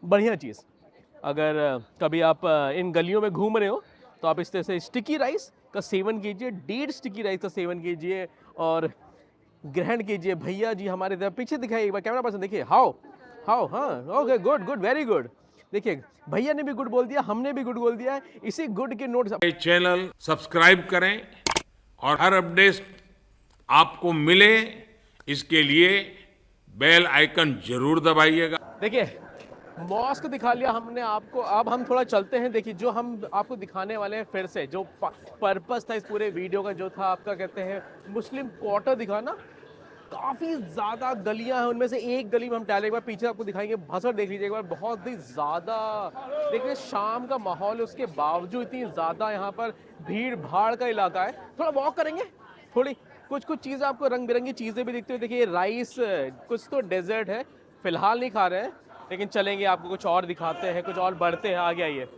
बढ़िया चीज़। अगर कभी आप इन गलियों में घूम रहे हो तो आप इस तरह से स्टिकी राइस का सेवन कीजिए, 1.5 स्टिकी राइस का सेवन कीजिए और ग्रहण कीजिए। भैया जी हमारे इधर पीछे दिखाइए एक बार, कैमरा पर्सन देखिए, हाउ हाउ, हाँ okay, good good, very good. देखिए भैया ने भी गुड बोल दिया, हमने भी गुड बोल दिया है। इसी गुड के नोट्स चैनल सब्सक्राइब करें और हर अपडेट आपको मिले, इसके लिए बेल आइकन जरूर दबाइएगा। देखिए मॉस्क दिखा लिया हमने आपको, अब हम थोड़ा चलते हैं। देखिए जो हम आपको दिखाने वाले हैं फिर से, जो पर्पस था इस पूरे वीडियो का, जो था आपका कहते हैं मुस्लिम क्वार्टर दिखाना। काफ़ी ज़्यादा गलियां हैं, उनमें से एक गली में हम टहले, एक बार पीछे आपको दिखाएंगे, भसड़ देख लीजिए एक बार, बहुत ही ज़्यादा। देखिए शाम का माहौल है, उसके बावजूद इतनी ज़्यादा यहाँ पर भीड़ भाड़ का इलाका है। थोड़ा वॉक करेंगे, थोड़ी कुछ कुछ चीज़ें आपको रंग बिरंगी चीज़ें भी दिखती हुई। देखिए राइस, कुछ तो डेजर्ट है, फिलहाल नहीं खा रहे हैं, लेकिन चलेंगे आपको कुछ और दिखाते हैं, कुछ और बढ़ते हैं आगे। आइए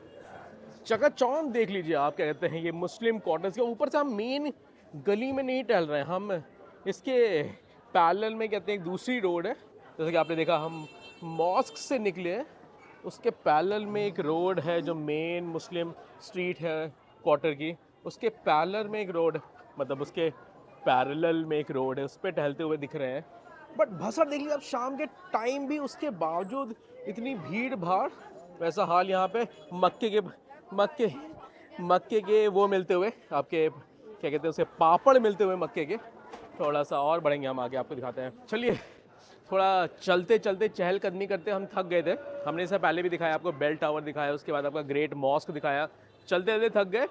चकाचौंध देख लीजिए आप, क्या कहते हैं ये मुस्लिम क्वार्टर्स के ऊपर से हम मेन गली में नहीं टहल रहे हैं, हम इसके पैरेलल में कहते हैं एक दूसरी रोड है। जैसे कि आपने देखा हम मॉस्क से निकले हैं, उसके पैरेलल में एक रोड है जो मेन मुस्लिम स्ट्रीट है क्वार्टर की, उसके पैरेलल में एक रोड, मतलब उसके पैरेलल में एक रोड है, उस पर टहलते हुए दिख रहे हैं। बट भसड़ देख लीजिए आप शाम के टाइम भी, उसके बावजूद इतनी भीड़ भाड़। वैसा हाल यहाँ पे मक्के मक्के के वो मिलते हुए आपके, क्या कहते हैं उसे, पापड़ मिलते हुए मक्के के। थोड़ा सा और बढ़ेंगे हम आगे, आपको दिखाते हैं। चलिए थोड़ा चलते चलते चहलकदमी करते हम थक गए थे। हमने इससे पहले भी दिखाया आपको, बेल टावर दिखाया, उसके बाद आपका ग्रेट मॉस्क दिखाया। चलते चलते थक गए।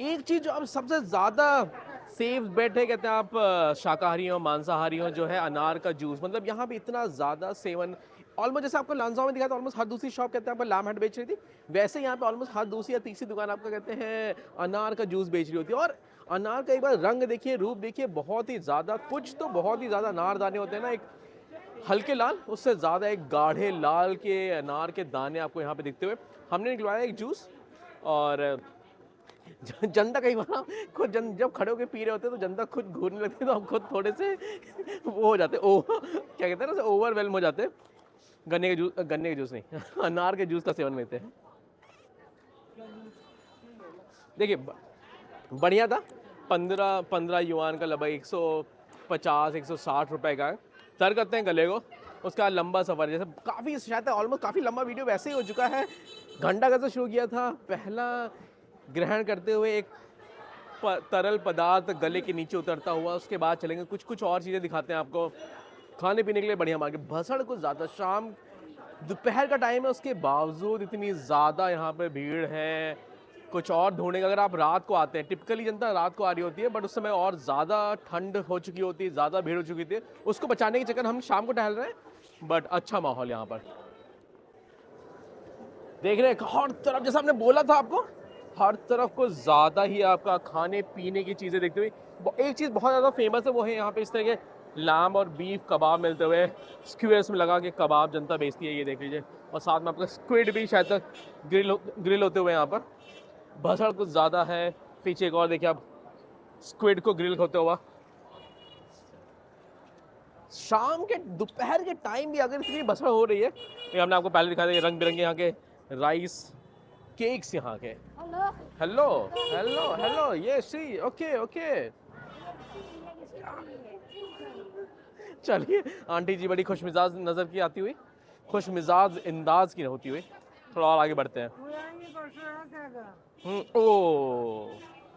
एक चीज़ जो अब सबसे ज़्यादा सेफ बेट है, कहते हैं आप शाकाहारी हो मांसाहारी हो, जो है अनार का जूस। मतलब यहाँ पे इतना ज़्यादा सेवन, ऑलमोस्ट जैसे आपको लांजाओ में दिखा था, ऑलमोस्ट हर दूसरी शॉप कहते हैं आपको लैम हट बेच रही थी, वैसे यहाँ पे ऑलमोस्ट हर दूसरी या तीसरी दुकान आपका कहते हैं अनार का जूस बेच रही होती है। और अनार का एक बार रंग देखिए, रूप देखिए, बहुत ही ज़्यादा, कुछ तो बहुत ही ज़्यादा अनार दाने होते हैं ना, एक हल्के लाल, उससे ज़्यादा एक गाढ़े लाल के अनार के दाने आपको यहाँ पे दिखते हुए। हमने निकलवाया एक जूस, और जनता कई बार खुद जब खड़े होकर पी रहे होते हैं तो जनता खुद घूरने लगती है, तो हम खुद थोड़े से वो हो जाते, ओ क्या कहते हैं ना, ओवरवेलम हो जाते हैं। गन्ने के जूस नहीं अनार के जूस का सेवन लेते हैं। देखिए बढ़िया था, 15 युआन का, लगभग 150-160 रुपए का है। सर करते हैं गले को, उसका लंबा सफ़र, जैसे काफ़ी शायद ऑलमोस्ट काफ़ी लंबा वीडियो वैसे ही हो चुका है। घंटा कैसे शुरू किया था, पहला ग्रहण करते हुए एक तरल पदार्थ गले के नीचे उतरता हुआ, उसके बाद चलेंगे कुछ कुछ और चीज़ें दिखाते हैं आपको खाने पीने के लिए बढ़िया मार्केट। भसड़ कुछ ज़्यादा, शाम दोपहर का टाइम है, उसके बावजूद इतनी ज़्यादा यहाँ पे भीड़ है। कुछ और ढूंढेंगे, अगर आप रात को आते हैं, टिपिकली जनता रात को आ रही होती है, बट उस समय और ज़्यादा ठंड हो चुकी होती है, ज़्यादा भीड़ हो चुकी थी, उसको बचाने के चक्कर हम शाम को टहल रहे हैं। बट अच्छा माहौल यहाँ पर देख रहे हैं, हर तरफ, जैसा हमने बोला था आपको, हर तरफ को ज़्यादा ही आपका खाने पीने की चीज़ें देखते हुए। एक चीज़ बहुत ज़्यादा फेमस है, वो है यहाँ पे इस तरह के लाम और बीफ कबाब मिलते हुए, स्क्वेयर्स में लगा के कबाब जनता बेचती है, ये देख लीजिए। और साथ में आपका स्क्विड भी शायद तक ग्रिल होते हुए यहाँ पर। भसड़ कुछ ज़्यादा है। पीछे एक और देखिए आप, स्क्विड को ग्रिल होते हुआ। शाम के दोपहर के टाइम भी अगर इतनी भसड़ हो रही है, तो हमने आपको पहले दिखाया था रंग बिरंगे यहाँ के राइस केक्स यहाँ के। हेलो हेलो हेलो, ये सी, ओके ओके। चलिए आंटी जी बड़ी खुश मिजाज नज़र की आती हुई, खुश मिजाज अंदाज की होती हुई, थोड़ा और आगे बढ़ते हैं। ओ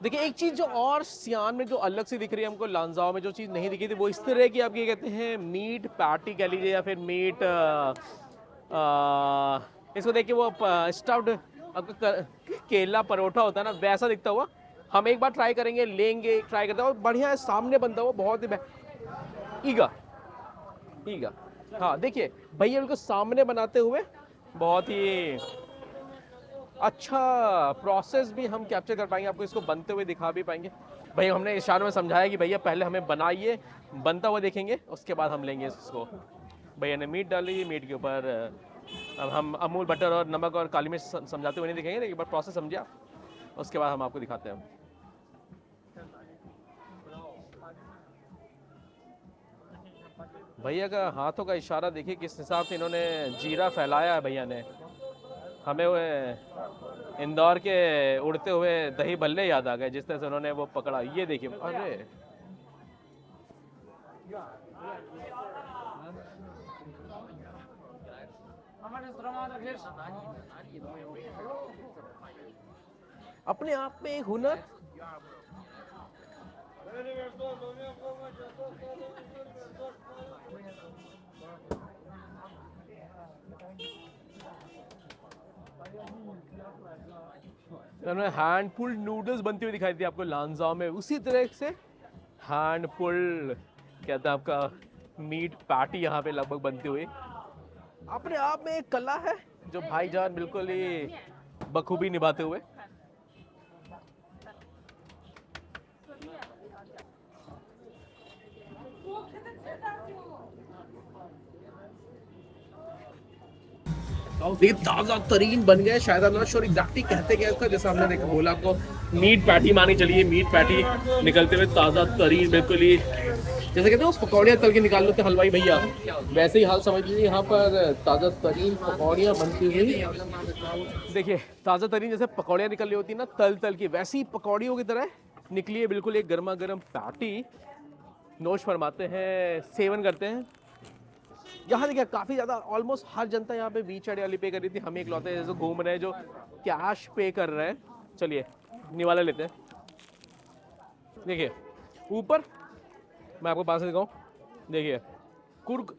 देखिए एक चीज़ जो और सियान में जो अलग से दिख रही है हमको, लांजाओ में जो चीज़ नहीं दिखी थी, वो इस तरह की, आप ये कहते हैं मीट पैटी कह लीजिए, या फिर मीट इसको देखिए, वो स्टफ्ड आपका केला परोठा होता है ना, वैसा दिखता हुआ। हम एक बार ट्राई करेंगे, लेंगे, ट्राई करते हैं, बढ़िया है, सामने बनता हुआ, बहुत ही ईगा ईगा। हाँ देखिए भैया बिल्कुल सामने बनाते हुए, बहुत ही अच्छा प्रोसेस भी हम कैप्चर कर पाएंगे, आपको इसको बनते हुए दिखा भी पाएंगे। भैया हमने इशारों में समझाया कि भैया पहले हमें बनाइए, बनता हुआ देखेंगे, उसके बाद हम लेंगे इसको। भैया ने मीट डाली, मीट के ऊपर अब हम अमूल बटर और नमक और काली मिर्च समझाते हुए नहीं दिखेंगे, एक बार प्रोसेस समझिए, उसके बाद हम आपको दिखाते हैं। भैया का हाथों का इशारा देखिए किस हिसाब से इन्होंने जीरा फैलाया है भैया ने। हमें वो इंदौर के उड़ते हुए दही भल्ले याद आ गए जिस तरह से उन्होंने वो पकड़ा। ये देखिए, अरे अपने आप में एक हुनर। उन्होंने हैंड पुल्ड नूडल्स बनती हुई दिखाई थी आपको लांजाओ में, उसी तरह से हैंड पुल्ड कहते हैं आपका मीट पैटी यहाँ पे लगभग बनती हुई। अपने आप में एक कला है जो भाईजान बिल्कुल ही बखूबी निभाते हुए। ये ताजा तरीन बन गए, शायद I'm not sure एग्जैक्टली कहते क्या इसका, जैसा हमने देखा बोला आपको मीट पैटी मानी चलिए, मीट पैटी निकलते हुए ताजा तरीन बिल्कुल ही जैसे कहते हैं पकौड़ियाँ तल के निकाल लेते हलवाई भैया, वैसे ही हाल समझ लीजिए यहाँ पर ताजा तरीन पकौड़ियाँ बनती हुई। देखिए ताजा तरीन जैसे पकौड़ियाँ निकल रही होती है ना तल तल की, वैसी ही पकौड़ियों की तरह निकली है बिल्कुल एक गर्मा गर्म पैटी। नोश फरमाते हैं, सेवन करते हैं। यहाँ देखिए काफ़ी ज़्यादा ऑलमोस्ट हर जनता यहाँ पे बीच वाली पे कर रही थी, हम एक लौते जैसे घूम रहे हैं जो कैश पे कर रहे हैं। चलिए निवाला लेते हैं। देखिए ऊपर मैं आपको पास से दिखाऊं, देखिए कुर्क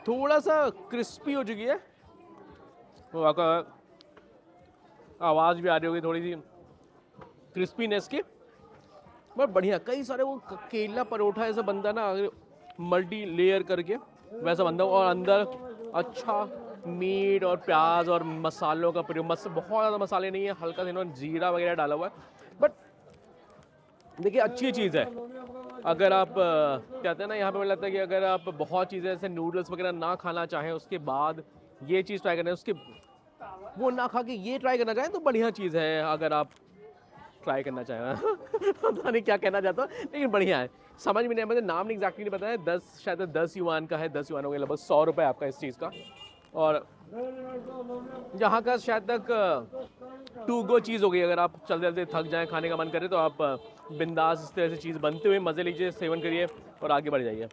थोड़ा सा क्रिस्पी हो चुकी है, तो आपका आवाज़ भी आ रही होगी थोड़ी सी क्रिस्पीनेस की, बहुत बढ़िया। कई सारे वो केला परोठा ऐसा बनता ना मल्टी लेयर करके, वैसा बनता और अंदर अच्छा मीट और प्याज और मसालों का प्रयोग, बहुत ज़्यादा मसाले नहीं है, हल्का सा इन्होंने जीरा वगैरह डाला हुआ है। बट देखिए अच्छी चीज़ है, अगर आप कहते हैं ना यहाँ पे मुझे लगता है कि अगर आप बहुत चीज़ें जैसे नूडल्स वगैरह ना खाना चाहें उसके बाद ये चीज़ ट्राई करना, उसके वो ना खा के ये ट्राई करना चाहें तो बढ़िया चीज़ है। अगर आप ट्राई करना चाहें पता नहीं क्या कहना चाहता हूँ, लेकिन बढ़िया है। समझ में नहीं, मुझे नाम नहीं एग्जैक्टली नहीं पता है। 10 शायद 10 युआन का है, 10 युआन हो गया लगभग 100 रुपये आपका इस चीज़ का। और यहाँ का शायद तक टू गो चीज़ हो गई, अगर आप चलते चलते थक जाएं खाने का मन करे तो आप बिंदास इस तरह से चीज़ बनते हुए मज़े लीजिए, सेवन करिए और आगे बढ़ जाइए।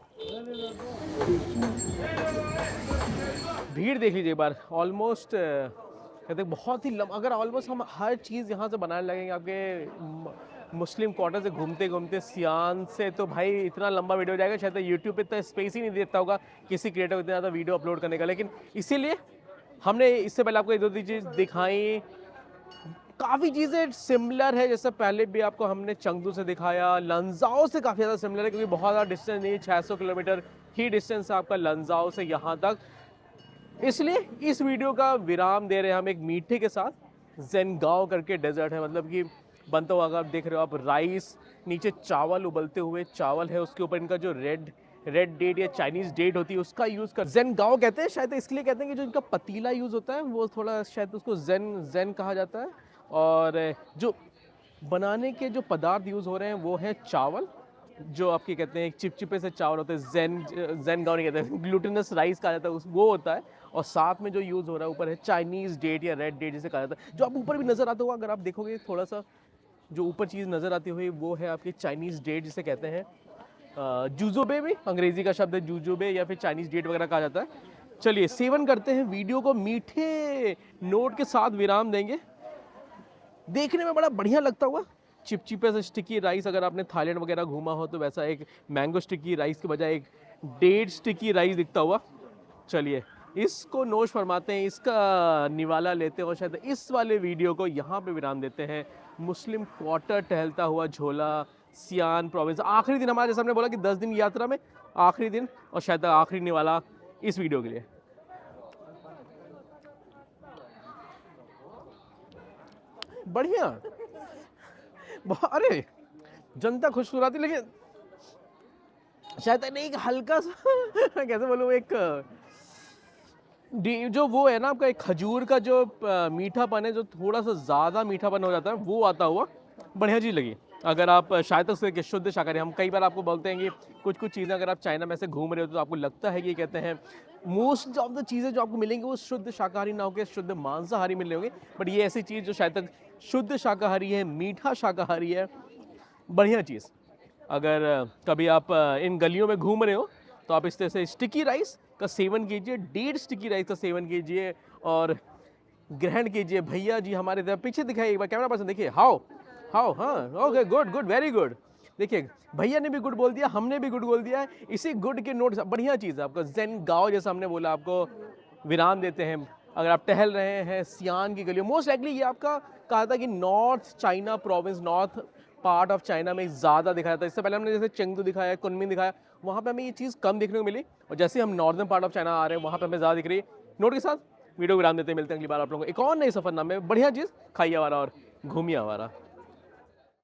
भीड़ देख लीजिए एक बार, ऑलमोस्ट कहते बहुत ही अगर ऑलमोस्ट हम हर चीज़ यहाँ से बनाने लगेंगे आपके मुस्लिम क्वार्टर से घूमते घूमते सियान से, तो भाई इतना लंबा वीडियो हो जाएगा, शायद यूट्यूब पे इतना स्पेस ही नहीं देता होगा किसी क्रिएटर को इतना ज़्यादा वीडियो अपलोड करने का। लेकिन इसीलिए हमने इससे पहले आपको एक दो चीज़ दिखाई, काफ़ी चीज़ें सिमिलर है, जैसे पहले भी आपको हमने चंगदू से दिखाया, लंजाओ से काफ़ी ज़्यादा सिमिलर है क्योंकि बहुत ज़्यादा डिस्टेंस नहीं है, 600 किलोमीटर ही डिस्टेंस है आपका लंजाओ से यहाँ तक। इसलिए इस वीडियो का विराम दे रहे हैं हम एक मीठे के साथ। ज़ेनगाओ करके डेजर्ट है, मतलब कि बनता हुआ अगर आप देख रहे हो आप राइस, नीचे चावल उबलते हुए चावल है, उसके ऊपर इनका जो रेड डेट या चाइनीज़ डेट होती है उसका यूज़ कर ज़ेनगाओ कहते हैं, शायद इसलिए कहते हैं कि जो इनका पतीला यूज़ होता है वो थोड़ा शायद उसको ज़ेन कहा जाता है। और जो बनाने के जो पदार्थ यूज़ हो रहे हैं वो है चावल, जो आपके कहते हैं चिपचिपे से चावल होते हैं, ज़ेनगाओ नहीं कहते हैं, ग्लूटेनस राइस कहा जाता है वो होता है। और साथ में जो यूज़ हो रहा है ऊपर है चाइनीज़ डेट या रेड डेट जिसे कहा जाता है, जो आप ऊपर भी नज़र आता होगा, अगर आप देखोगे थोड़ा सा जो ऊपर चीज़ नज़र आती हुई वो है आपकी चाइनीज़ डेट जिसे कहते हैं जूजोबे, भी अंग्रेज़ी का शब्द है जूजोबे या फिर चाइनीज़ डेट वगैरह कहा जाता है। चलिए सेवन करते हैं, वीडियो को मीठे नोट के साथ विराम देंगे। देखने में बड़ा बढ़िया लगता हुआ चिपचिपे से स्टिकी राइस, अगर आपने थाईलैंड वगैरह घूमा हो तो वैसा एक मैंगो स्टिकी राइस के बजाय एक डेट स्टिकी राइस दिखता हुआ। चलिए इसको नोश फरमाते हैं, इसका निवाला लेते हैं और शायद इस वाले वीडियो को यहाँ पे विराम देते हैं। मुस्लिम क्वार्टर टहलता हुआ झोला, सियान प्रोविंस, आखिरी दिन हमारा, जैसे हमने बोला कि 10 दिन की यात्रा में आखिरी दिन और शायद आखिरी निवाला इस वीडियो के लिए। बढ़िया, अरे जनता खुशनुराती, लेकिन शायद नहीं हल्का सा कैसे बोलूँ, एक जो वो है ना आपका एक खजूर का जो मीठापन है, जो थोड़ा सा ज़्यादा मीठापन हो जाता है वो आता हुआ बढ़िया चीज़ लगी। अगर आप शायद तक से कि शुद्ध शाकाहारी, हम कई बार आपको बोलते हैं कि कुछ चीज़ें अगर आप चाइना में से घूम रहे हो तो आपको लगता है कि कहते हैं मोस्ट ऑफ द चीज़ें जो आपको मिलेंगी वो शुद्ध शाकाहारी ना होकर शुद्ध मांसाहारी मिल रहे होंगे, बट ये ऐसी चीज़ जो शायद तक शुद्ध शाकाहारी है, मीठा शाकाहारी है, बढ़िया चीज़। अगर कभी आप इन गलियों में घूम रहे हो तो आप इस तरह से स्टिकी राइस का सेवन कीजिए, 1.5 स्टिकी राइस का सेवन कीजिए और ग्रहण कीजिए। भैया जी हमारे तरफ पीछे दिखाइए एक बार, कैमरा पर्सन देखिए, हाउ हाउ, हाँ okay, good good, very good. देखिए भैया ने भी गुड बोल दिया, हमने भी गुड बोल दिया है, इसी गुड के नोट, बढ़िया चीज़ है। आपका जेन गाओ जैसा हमने बोला, आपको विराम देते हैं। अगर आप टहल रहे हैं सियान की गलियों, मोस्ट लाइकली ये आपका कहा था कि north China province, north part of China में ज़्यादा दिखाया था। इससे पहले हमने जैसे चेंगडू दिखाया, कुनमिंग दिखाया, वहाँ पे हमें ये चीज़ कम देखने को मिली, और जैसे हम नॉर्दर्न पार्ट ऑफ चाइना आ रहे हैं वहाँ पे हमें ज़्यादा दिख रही है। नोट के साथ वीडियो विराम देते हैं, मिलते हैं अगली बार आप लोगों को एक और नई सफरनामे में। बढ़िया चीज़ खाइए हमारा और घूमिए हमारा।